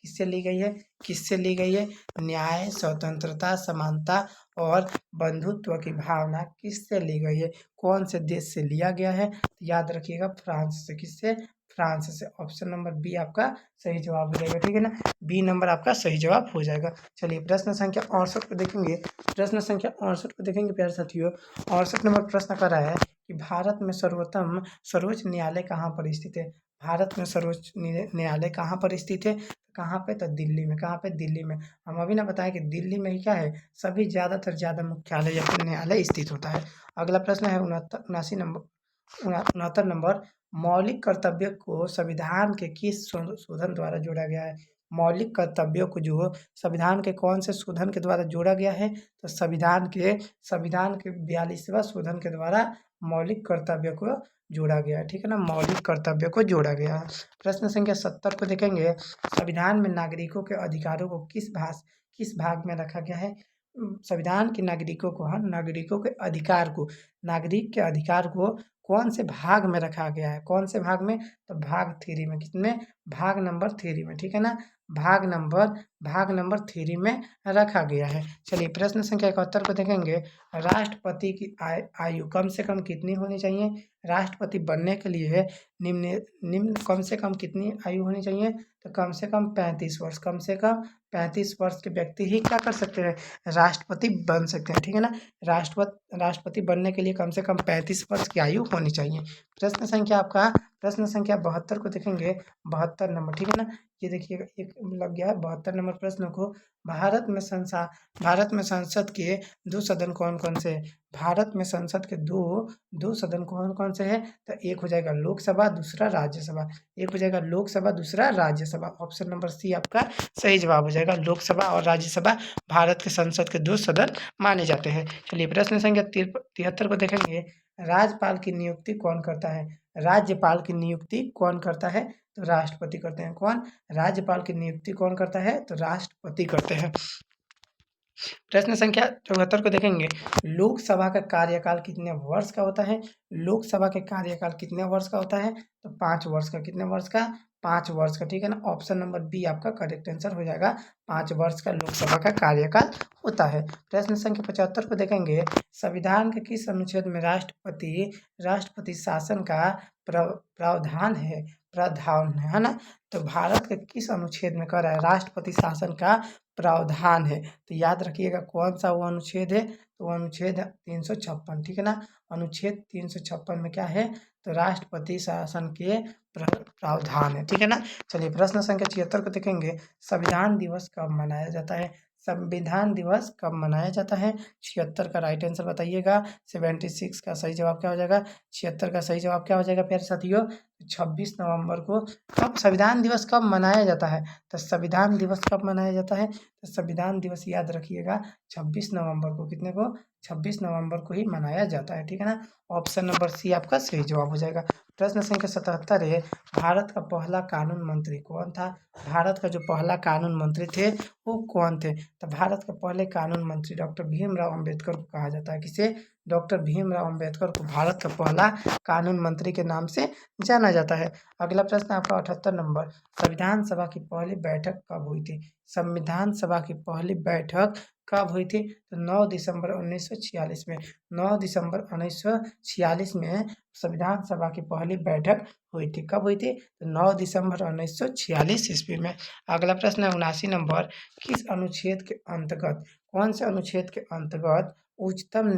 किससे ली गई है? किससे ली गई है? न्याय, स्वतंत्रता, समानता और बंधुत्व की भावना किससे ली गई है? कौन से देश से लिया गया है? तो याद रखिएगा फ्रांस से। किससे? फ्रांस से। ऑप्शन नंबर बी आपका सही जवाब हो जाएगा, ठीक है ना। बी नंबर आपका सही जवाब हो जाएगा। चलिए प्रश्न संख्या 68 को देखेंगे। प्रश्न संख्या 68 को देखेंगे प्यारे साथियों। 68 नंबर प्रश्न कर रहा है कि भारत में सर्वोच्च न्यायालय कहाँ पर स्थित है। भारत में सर्वोच्च न्यायालय कहाँ पर स्थित है। कहाँ पे, तो दिल्ली में। कहाँ पे, दिल्ली में। हम अभी ना बताएं कि दिल्ली में ही क्या है, सभी ज़्यादा मुख्यालय या फिर न्यायालय स्थित होता है। अगला प्रश्न है 69 नंबर। मौलिक कर्तव्य को संविधान के किस शोधन द्वारा जोड़ा गया है। मौलिक कर्तव्यों को जो संविधान के कौन से शोधन के द्वारा जोड़ा गया है, तो संविधान के 42वां शोधन के द्वारा मौलिक कर्तव्य को जोड़ा गया है, ठीक है ना। मौलिक कर्तव्य को जोड़ा गया है। प्रश्न संख्या 70 को देखेंगे। संविधान में नागरिकों के अधिकारों को किस भाग में रखा गया है। संविधान के नागरिकों को, हाँ, नागरिक के अधिकार को कौन से भाग में रखा गया है। कौन से भाग में, तो भाग 3 में। कितने, भाग नंबर 3 में, ठीक है ना। भाग नंबर 3 में रखा गया है। चलिए प्रश्न संख्या 71 को देखेंगे। राष्ट्रपति की आयु कम से कम कितनी होनी चाहिए। राष्ट्रपति बनने के लिए निम्न कम से कम कितनी आयु होनी चाहिए, तो कम से कम 35 वर्ष। कम से कम 35 वर्ष के व्यक्ति ही क्या कर सकते हैं, राष्ट्रपति बन सकते हैं, ठीक है ना। राष्ट्रपति बनने के लिए कम से कम 35 वर्ष की आयु होनी चाहिए। प्रश्न संख्या 72 को देखेंगे। 72 नंबर, ठीक है ना। ये देखिएगा, एक लग गया है 72 नंबर प्रश्न को। भारत में संसद के दो सदन कौन कौन से हैं। भारत में संसद के दो सदन कौन कौन से हैं, तो एक हो जाएगा लोकसभा, दूसरा राज्यसभा। एक हो जाएगा लोकसभा, दूसरा राज्यसभा। ऑप्शन नंबर सी आपका सही जवाब हो जाएगा। लोकसभा और राज्यसभा भारत के संसद के दो सदन माने जाते हैं। चलिए प्रश्न संख्या 73 को देखेंगे। राज्यपाल की नियुक्ति कौन करता है। राज्यपाल की नियुक्ति कौन करता है, तो राष्ट्रपति करते हैं। कौन, राज्यपाल की नियुक्ति कौन करता है, तो राष्ट्रपति करते हैं। प्रश्न संख्या 74 को देखेंगे। लोकसभा का कार्यकाल कितने वर्ष का होता है। लोकसभा के कार्यकाल कितने वर्ष का होता है, तो 5 वर्ष का। कितने वर्ष का, 5 वर्ष का, ठीक है ना। ऑप्शन नंबर बी आपका करेक्ट आंसर हो जाएगा। 5 वर्ष का लोकसभा का कार्यकाल होता है। प्रश्न संख्या 75 को देखेंगे। संविधान के किस अनुच्छेद में राष्ट्रपति शासन का प्रावधान है ना। तो भारत के किस अनुच्छेद में कह रहा है, राष्ट्रपति शासन का प्रावधान है। तो याद रखिएगा कौन सा वो अनुच्छेद है, तो वो अनुच्छेद 356, ठीक है ना। अनुच्छेद 356 में क्या है, तो राष्ट्रपति शासन के प्रावधान है, ठीक है ना। चलिए प्रश्न संख्या 76 को देखेंगे। संविधान दिवस कब मनाया जाता है। संविधान दिवस कब मनाया जाता है। 76 का राइट आंसर बताइएगा। 76 का सही जवाब क्या हो जाएगा। 76 का सही जवाब क्या हो जाएगा प्यारे साथियों, 26 नवंबर को। कब संविधान दिवस कब मनाया जाता है, तो संविधान दिवस कब मनाया जाता है, तो संविधान दिवस याद रखिएगा 26 नवंबर को। कितने को, 26 नवंबर को ही मनाया जाता है, ठीक है ना। ऑप्शन नंबर सी आपका सही जवाब हो जाएगा। प्रश्न संख्या 77 है। भारत का पहला कानून मंत्री कौन था। भारत का जो पहला कानून मंत्री थे वो कौन थे, तो भारत के पहले कानून मंत्री डॉक्टर भीमराव अंबेडकर को कहा जाता है। किसे, डॉक्टर भीमराव अंबेडकर को भारत का पहला कानून मंत्री के नाम से जाना जाता है। अगला प्रश्न आपका 78 नंबर। संविधान सभा की पहली बैठक कब हुई थी। संविधान सभा की पहली बैठक कब हुई थी, तो 9 दिसंबर 1946 में। 9 दिसंबर 1946 में संविधान सभा की पहली बैठक हुई थी। कब हुई थी, तो 9 दिसंबर 1946 ईस्वी में। अगला प्रश्न है 79 नंबर। किस अनुच्छेद के अंतर्गत, कौन से अनुच्छेद के अंतर्गत उच्चतम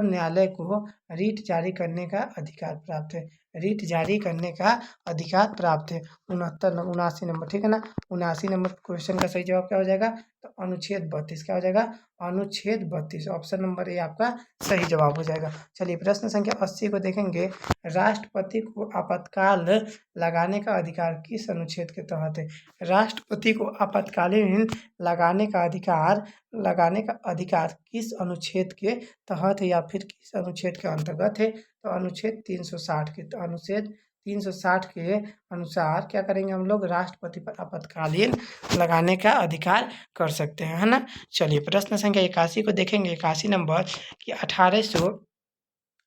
न्यायालय को रीट जारी करने का अधिकार प्राप्त है। रीट जारी करने का अधिकार प्राप्त है। 79 नंबर, ठीक है ना। 79 नंबर क्वेश्चन का सही जवाब क्या हो जाएगा, तो अनुच्छेद 32 क्या हो जाएगा, अनुच्छेद 32। ऑप्शन नंबर ए आपका सही जवाब हो जाएगा। चलिए प्रश्न संख्या 80 को देखेंगे। राष्ट्रपति को आपातकाल लगाने का अधिकार किस अनुच्छेद के तहत है। राष्ट्रपति को आपातकालीन लगाने का अधिकार किस अनुच्छेद के तहत है या फिर किस अनुच्छेद के अंतर्गत है, तो अनुच्छेद 360 के। तो अनुच्छेद 360 के अनुसार क्या करेंगे हम लोग, राष्ट्रपति पर आपातकालीन लगाने का अधिकार कर सकते हैं, है ना। चलिए प्रश्न संख्या 81 को देखेंगे। 81 नंबर कि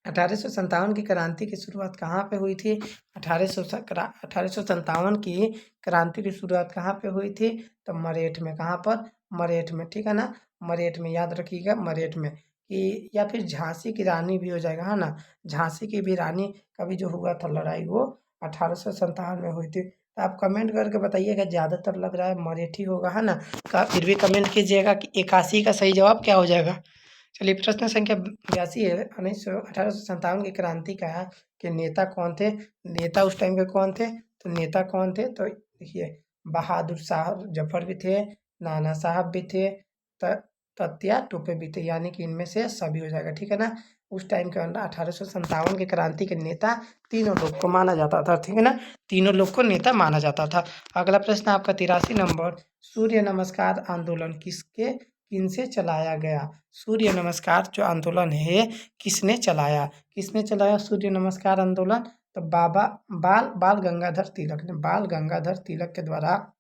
1857 की क्रांति की शुरुआत कहाँ पे हुई थी। 1857 की क्रांति की शुरुआत कहाँ पे हुई थी, तो मरेठ में। कहाँ पर, मरेठ में, ठीक है ना। मरेठ में याद रखिएगा, मरेठ में। कि या फिर झांसी की रानी भी हो जाएगा, है ना। झांसी की भी रानी का भी जो हुआ था लड़ाई, वो 1857 में हुई थी। तो आप कमेंट करके बताइएगा, ज़्यादातर लग रहा है मराठी होगा, है ना? का फिर भी कमेंट कीजिएगा कि 81 का सही जवाब क्या हो जाएगा। चलिए प्रश्न संख्या 82 है। 1857 की क्रांति का के नेता कौन थे? नेता उस टाइम के कौन थे? तो नेता कौन थे? तो देखिए, बहादुर शाह जफर भी थे, नाना साहब भी थे, तत्या टोपे भी थे, यानी कि इनमें से सभी हो जाएगा, ठीक है ना? उस टाइम के अंदर 1857 के क्रांति के नेता तीनों लोग को माना जाता था, ठीक है ना? तीनों लोग को नेता माना जाता था। अगला प्रश्न आपका 83 नंबर, सूर्य नमस्कार आंदोलन किनसे चलाया गया? सूर्य नमस्कार जो आंदोलन है किसने चलाया? किसने चलाया सूर्य नमस्कार आंदोलन? तो बाबा बाल बाल गंगाधर तिलक ने, बाल गंगाधर तिलक के द्वारा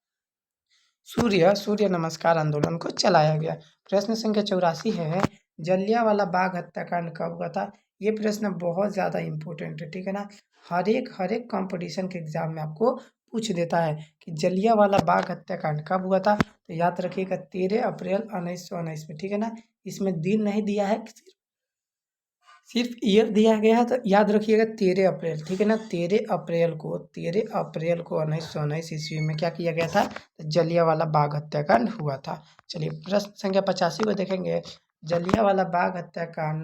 सूर्य नमस्कार आंदोलन को चलाया गया। प्रश्न संख्या 84 है। जलियांवाला बाग हत्याकांड कब हुआ था? ये प्रश्न बहुत ज़्यादा इम्पोर्टेंट है, ठीक है ना? हर एक कंपटीशन के एग्जाम में आपको पूछ देता है कि जलियांवाला बाग हत्याकांड कब हुआ था। तो याद रखिएगा 13 अप्रैल 1919 में, ठीक है ना? इसमें दिन नहीं दिया है, सिर्फ ईयर दिया गया है। तो याद रखिएगा 13 अप्रैल, ठीक है ना? 13 अप्रैल को 1919 ईस्वी में क्या किया गया था? तो जलियांवाला बाग हत्याकांड हुआ था। चलिए प्रश्न संख्या 85 को देखेंगे। जलियांवाला बाग हत्याकांड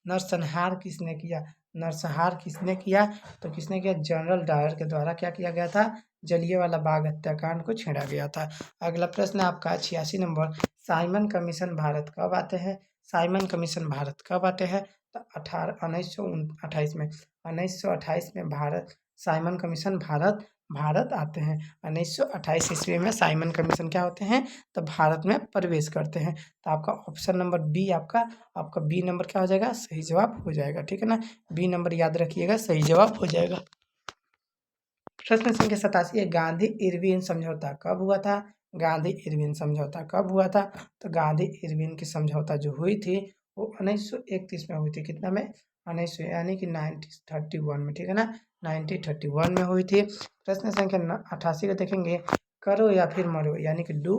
नरसंहार किसने किया? नरसंहार किसने किया? तो किसने किया? जनरल डायर के द्वारा क्या किया गया था? जलियांवाला बाग हत्याकांड को छेड़ा गया था। अगला प्रश्न आपका 86 नंबर, साइमन कमीशन भारत कब आते हैं? साइमन कमीशन भारत कब आते हैं? तो 1928 में, 1928 में भारत साइमन कमीशन भारत आते हैं। 1928 ईस्वी में साइमन कमीशन क्या होते हैं? तो भारत में प्रवेश करते हैं। तो आपका ऑप्शन नंबर बी, आपका बी नंबर क्या हो जाएगा? सही जवाब हो जाएगा, ठीक है ना? बी नंबर याद रखिएगा, सही जवाब हो जाएगा। प्रश्न संख्या 87 है। गांधी इरविन समझौता कब हुआ था? गांधी इरविन समझौता कब हुआ था? तो गांधी इरविन की समझौता जो हुई थी वो 1931 में हुई थी। कितना में? 1900 यानी कि 1931 में, ठीक है ना? 1931 में हुई थी। प्रश्न संख्या 88 को देखेंगे। करो या फिर मरो, यानी कि डू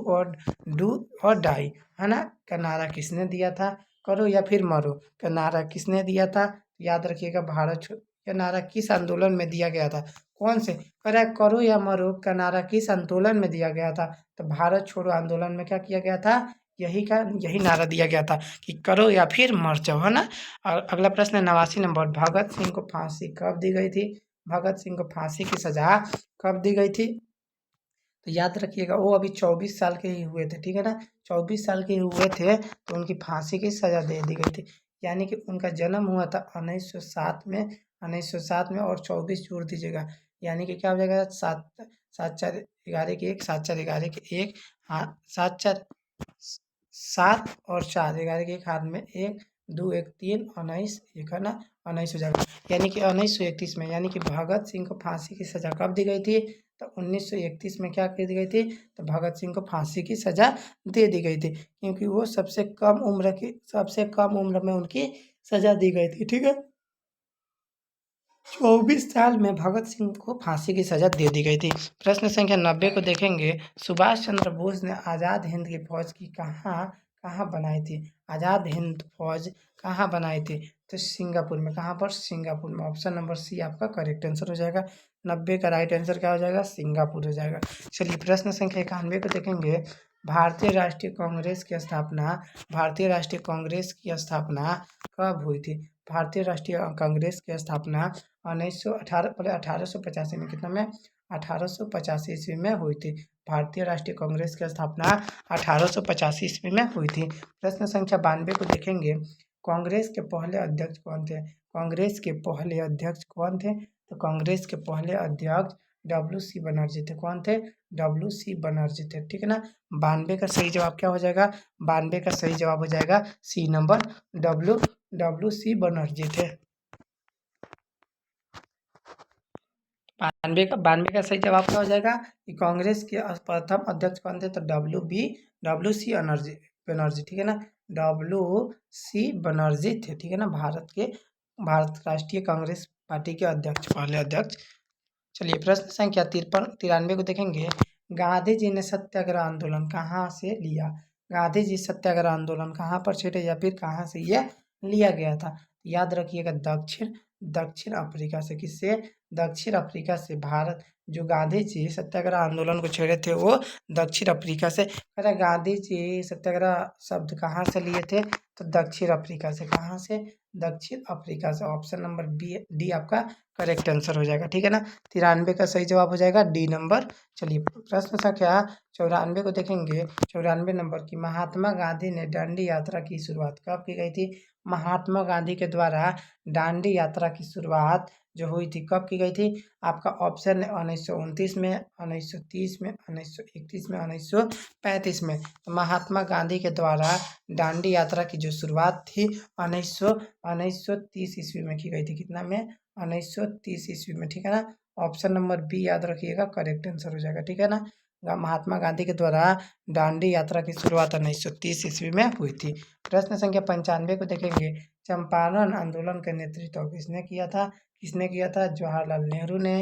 और डाई, है ना? का नारा किसने दिया था? करो या फिर मरो का नारा किसने दिया था? याद रखिएगा, भारत छोड़ो का नारा किस आंदोलन में दिया गया था? कौन से? करो या मरो का नारा किस आंदोलन में दिया गया था? तो भारत छोड़ो आंदोलन में क्या किया गया था? यही नारा दिया गया था कि करो या फिर मर जाओ, है ना? और अगला प्रश्न 89 नंबर, भगत सिंह को फांसी कब दी गई थी? भगत सिंह को फांसी की सजा कब दी गई थी? तो याद रखिएगा, वो अभी 24 साल के ही हुए थे, ठीक है ना? 24 साल के हुए थे तो उनकी फांसी की सजा दे दी गई थी। यानी कि उनका जन्म हुआ था 1907 में, 1907 में, और 24 जोड़ दीजिएगा, यानी कि क्या हो जाएगा? सात सात चार 11 के एक, 7 4 11 के एक, हाँ 7 4 7 और 4 11 के एक, हाथ में एक, 2 1 3 19 एक, है ना? 19 हो जाएगा, यानी कि 1931 में, यानी कि भगत सिंह को फांसी की सजा कब दी गई थी? तो 1931 में क्या कर दी गई थी? तो भगत सिंह को फांसी की सजा दे दी गई थी, क्योंकि वो सबसे कम उम्र में उनकी सजा दी गई थी, ठीक है? 24 साल में भगत सिंह को फांसी की सजा दे दी गई थी। प्रश्न संख्या 90 को देखेंगे। सुभाष चंद्र बोस ने आज़ाद हिंद की फौज की कहाँ कहाँ बनाई थी? आज़ाद हिंद फौज कहाँ बनाई थी? तो सिंगापुर में। कहाँ पर? सिंगापुर में। ऑप्शन नंबर सी आपका करेक्ट आंसर हो जाएगा। 90 का राइट आंसर क्या हो जाएगा? सिंगापुर हो जाएगा। चलिए प्रश्न संख्या 91 को देखेंगे। भारतीय राष्ट्रीय कांग्रेस की स्थापना कब हुई थी? भारतीय राष्ट्रीय कांग्रेस की स्थापना 1885 में, कितना में? 1885 ईस्वी में हुई थी। भारतीय राष्ट्रीय कांग्रेस की स्थापना 1885 ईस्वी में हुई थी। प्रश्न संख्या 92 को देखेंगे। कांग्रेस के पहले अध्यक्ष कौन थे? कांग्रेस के पहले अध्यक्ष कौन थे? तो कांग्रेस के पहले अध्यक्ष WC बनर्जी थे। कौन थे? WC बनर्जी थे, ठीक है ना? 92 का सही जवाब क्या हो जाएगा? 92 का सही जवाब हो जाएगा सी नंबर, WC बनर्जी थे। 92 का सही जवाब क्या हो जाएगा? कि कांग्रेस के प्रथम अध्यक्ष कौन थे? तो WC बनर्जी, ठीक है ना? WC बनर्जी थे, ठीक है ना? भारत राष्ट्रीय कांग्रेस पार्टी के अध्यक्ष, पहले अध्यक्ष। चलिए प्रश्न संख्या 93 को देखेंगे। गांधी जी ने सत्याग्रह आंदोलन कहाँ से लिया? गांधी जी सत्याग्रह आंदोलन कहाँ पर छेड़े, या फिर कहाँ से यह लिया गया था? याद रखिएगा दक्षिण दक्षिण अफ्रीका से। किससे? दक्षिण अफ्रीका से। भारत जो गांधी जी सत्याग्रह आंदोलन को छेड़े थे वो दक्षिण अफ्रीका से। अरे गांधी जी सत्याग्रह शब्द कहाँ से लिए थे? तो दक्षिण अफ्रीका से। कहाँ से? दक्षिण अफ्रीका से। ऑप्शन नंबर बी डी आपका करेक्ट आंसर हो जाएगा, ठीक है ना। 93 का सही जवाब हो जाएगा डी नंबर। चलिए प्रश्न संख्या 94 को देखेंगे। 94 नंबर की, महात्मा गांधी ने दांडी यात्रा की शुरुआत कब की गई थी? महात्मा गांधी के द्वारा दांडी यात्रा की शुरुआत जो हुई थी कब की गई थी? आपका ऑप्शन है 1929 में, 1930 में, 1931 में, 1935 में। तो महात्मा गांधी के द्वारा दांडी यात्रा की जो शुरुआत थी 1930 ईस्वी में की गई थी। कितना में? 1930 ईस्वी में, ठीक है ना। ऑप्शन नंबर बी याद रखिएगा करेक्ट आंसर हो जाएगा, ठीक है ना। महात्मा गांधी के द्वारा दांडी यात्रा की शुरुआत 1930 ईस्वी में हुई थी। प्रश्न संख्या 95 को देखेंगे। चंपारण आंदोलन का नेतृत्व किसने किया था? किसने किया था? जवाहरलाल नेहरू ने,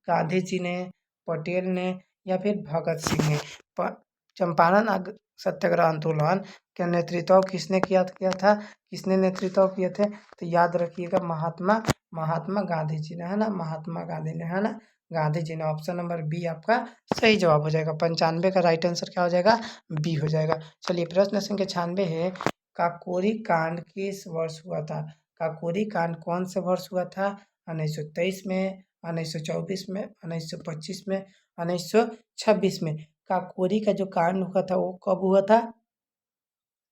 गांधी जी ने, पटेल ने या फिर भगत सिंह ने। चंपारण सत्याग्रह आंदोलन का नेतृत्व किसने किया था? किसने नेतृत्व किए थे? तो याद रखिएगा महात्मा गांधी जी ने, है ना। महात्मा गांधी ने, है ना। गांधी जी ने। ऑप्शन नंबर बी आपका सही जवाब हो जाएगा। 95 का राइट आंसर क्या हो जाएगा? बी हो जाएगा। चलिए प्रश्न संख्या 96 है। काकोरी कांड किस वर्ष हुआ था? काकोरी कांड कौन से वर्ष हुआ था? 1923 में, 1924 में, 1925 में, 1926 में। काकोरी का जो कांड हुआ था वो कब हुआ था?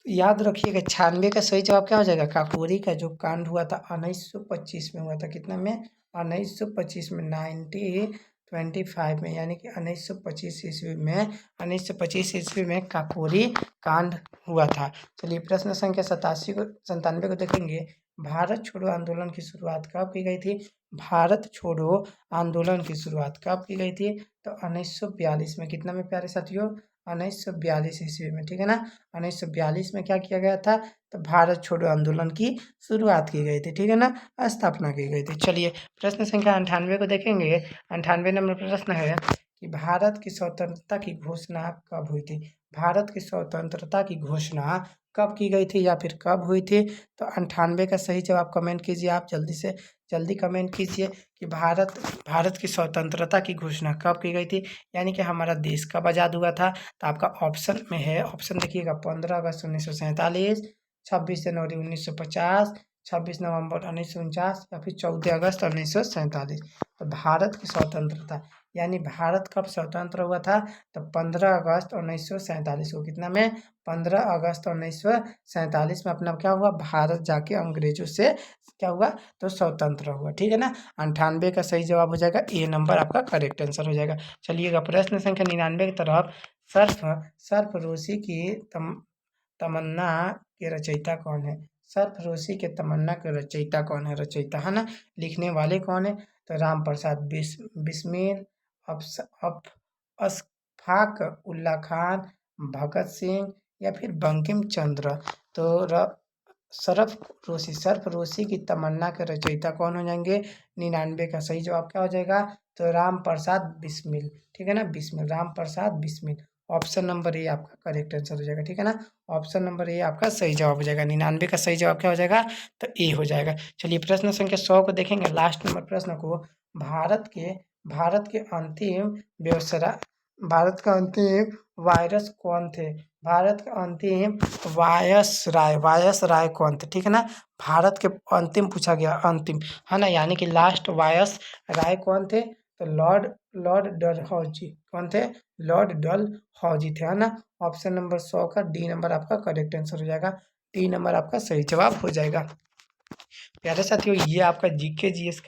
याद रखिएगा 96 का सही जवाब क्या हो जाएगा? काकोरी का जो कांड हुआ था 1925 में हुआ था। कितना में? 1925 में, 1925 में, यानी कि 1925 ईस्वी में, 1925 ईस्वी में काकोरी कांड हुआ था। चलिए प्रश्न संख्या 97 को देखेंगे। भारत छोड़ो आंदोलन की शुरुआत कब की गई थी? भारत छोड़ो आंदोलन की शुरुआत कब की गई थी? तो 1942 में। कितना में प्यारे साथियों? 1942 ईस्वी में, ठीक है ना। 1942 में क्या किया गया था? तो भारत छोड़ो आंदोलन की शुरुआत की गई थी, ठीक है ना। स्थापना की गई थी। चलिए प्रश्न संख्या 98 को देखेंगे। 98 नंबर प्रश्न है कि भारत की स्वतंत्रता की घोषणा कब हुई थी? भारत की स्वतंत्रता की घोषणा कब की गई थी या फिर कब हुई थी? तो 98 का सही जवाब कमेंट कीजिए आप, जल्दी से जल्दी कमेंट कीजिए कि भारत की स्वतंत्रता की घोषणा कब की गई थी, यानी कि हमारा देश कब आज़ाद हुआ था। तो आपका ऑप्शन में है, ऑप्शन देखिएगा 15 अगस्त 1947, 26 जनवरी 1950, 26 नवंबर 1949 या फिर 14 अगस्त 1947। तो भारत की स्वतंत्रता यानी भारत कब स्वतंत्र हुआ था? तो 15 अगस्त 1947 को। कितना में? 15 अगस्त 1947 में अपना क्या हुआ? भारत जाके अंग्रेजों से क्या हुआ? तो स्वतंत्र हुआ, ठीक है ना। 98 का सही जवाब हो जाएगा ए नंबर आपका करेक्ट आंसर हो जाएगा। चलिएगा प्रश्न संख्या 99 की तरफ। सरफरोशी की तमन्ना के रचयिता कौन है? सरफरोशी के तमन्ना के रचयिता कौन है? रचयिता, है ना। लिखने वाले कौन है? तो राम प्रसाद बिस्मिल, अशफाक उल्ला खान, भगत सिंह या फिर बंकिम चंद्र। तो सरफरोशी की तमन्ना के रचयिता कौन हो जाएंगे? 99 का सही जवाब क्या हो जाएगा? तो राम प्रसाद बिस्मिल, ठीक है ना। Bismil, Ram Prasad Bismil. Option number A आपका करेक्ट आंसर हो जाएगा, ठीक है ना। ऑप्शन नंबर ए आपका सही जवाब हो जाएगा। 99 का सही जवाब क्या हो जाएगा? तो ए हो जाएगा। चलिए प्रश्न संख्या 100 को देखेंगे, लास्ट नंबर प्रश्न को। भारत के भारत के अंतिम व्यवसरा भारत का अंतिम वायरस कौन थे? भारत का अंतिम वायसराय कौन थे, ठीक है ना। भारत के अंतिम पूछा गया, अंतिम, है ना, यानी कि लास्ट वायसराय कौन थे? तो लॉर्ड डलहौजी कौन थे? लॉर्ड डलहौजी थे, है ना। ऑप्शन नंबर 100 का डी नंबर आपका करेक्ट आंसर हो जाएगा। डी नंबर आपका सही जवाब हो जाएगा। प्यारे साथियों, ये आपका जीके जीएस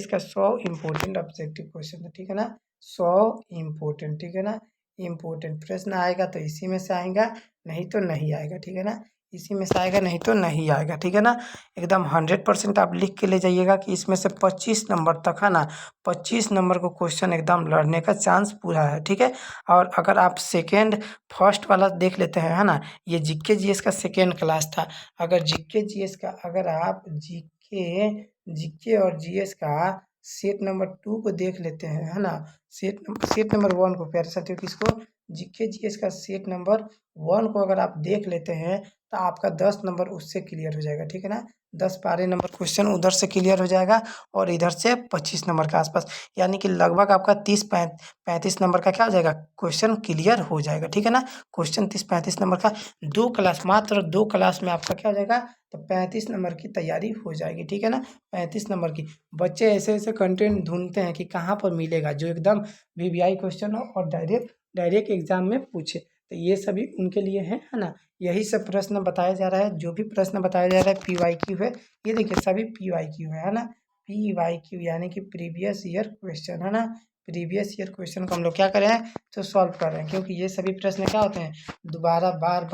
का 100 इम्पोर्टेंट ऑब्जेक्टिव क्वेश्चन है, ठीक है ना। 100 इम्पोर्टेंट, ठीक है ना। इम्पोर्टेंट प्रश्न आएगा तो इसी में से आएगा, नहीं तो नहीं आएगा, ठीक है ना। इसी में से आएगा, नहीं तो नहीं आएगा, ठीक है ना। एकदम 100% आप लिख के ले जाइएगा कि इसमें से 25 नंबर तक, है ना, 25 नंबर को क्वेश्चन एकदम लड़ने का चांस पूरा है, ठीक है। और अगर आप सेकेंड फर्स्ट वाला देख लेते हैं, है ना, ये जीके जीएस का सेकेंड क्लास था। अगर जीके जीएस का अगर आप जीके और जीएस का सेट नंबर 2 को देख लेते हैं, है ना, सेट नंबर 1 को, प्यारे साथियों, किसको? जीके जीएस का सेट नंबर 1 को अगर आप देख लेते हैं तो आपका 10 नंबर उससे क्लियर हो जाएगा, ठीक है ना। 10-12 नंबर क्वेश्चन उधर से क्लियर हो जाएगा और इधर से 25 नंबर के आसपास, यानी कि लगभग आपका 30-35 नंबर का क्या हो जाएगा, क्वेश्चन क्लियर हो जाएगा। ठीक है ना, क्वेश्चन 30-35 नंबर का 2 क्लास, मात्र 2 क्लास में आपका क्या हो जाएगा, तो 35 नंबर की तैयारी हो जाएगी। ठीक है ना, 35 नंबर की। बच्चे ऐसे ऐसे कंटेंट ढूंढते हैं कि कहाँ पर मिलेगा जो एकदम वीवीआई क्वेश्चन हो और डायरेक्ट डायरेक्ट एग्जाम में पूछे, तो ये सभी उनके लिए है ना। यही सब प्रश्न बताया जा रहा है, जो भी प्रश्न बताया जा रहा है PYQ है, ये देखिए सभी PYQ है ना। PYQ यानी कि प्रीवियस ईयर क्वेश्चन है ना। प्रीवियस ईयर क्वेश्चन को हम लोग क्या कर रहे हैं, तो सॉल्व कर रहे हैं, क्योंकि ये सभी प्रश्न क्या होते हैं, दोबारा बार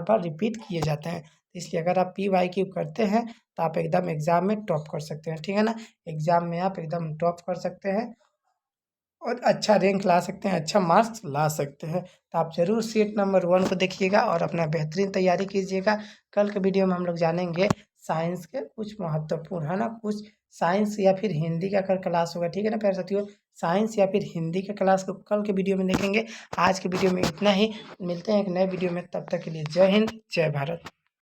बार रिपीट किए जाते हैं। इसलिए अगर आप PYQ करते हैं तो आप एकदम एग्जाम में टॉप कर सकते हैं। ठीक है ना, एग्जाम में आप एकदम टॉप कर सकते हैं और अच्छा रैंक ला सकते हैं, अच्छा मार्क्स ला सकते हैं। तो आप ज़रूर सीट नंबर 1 को देखिएगा और अपना बेहतरीन तैयारी कीजिएगा। कल के वीडियो में हम लोग जानेंगे साइंस के कुछ महत्वपूर्ण, है ना, कुछ साइंस या फिर हिंदी का कल क्लास होगा। ठीक है ना प्यारे साथियों, साइंस या फिर हिंदी के क्लास को कल के वीडियो में देखेंगे। आज के वीडियो में इतना ही, मिलते हैं एक नए वीडियो में, तब तक के लिए जय हिंद जय भारत।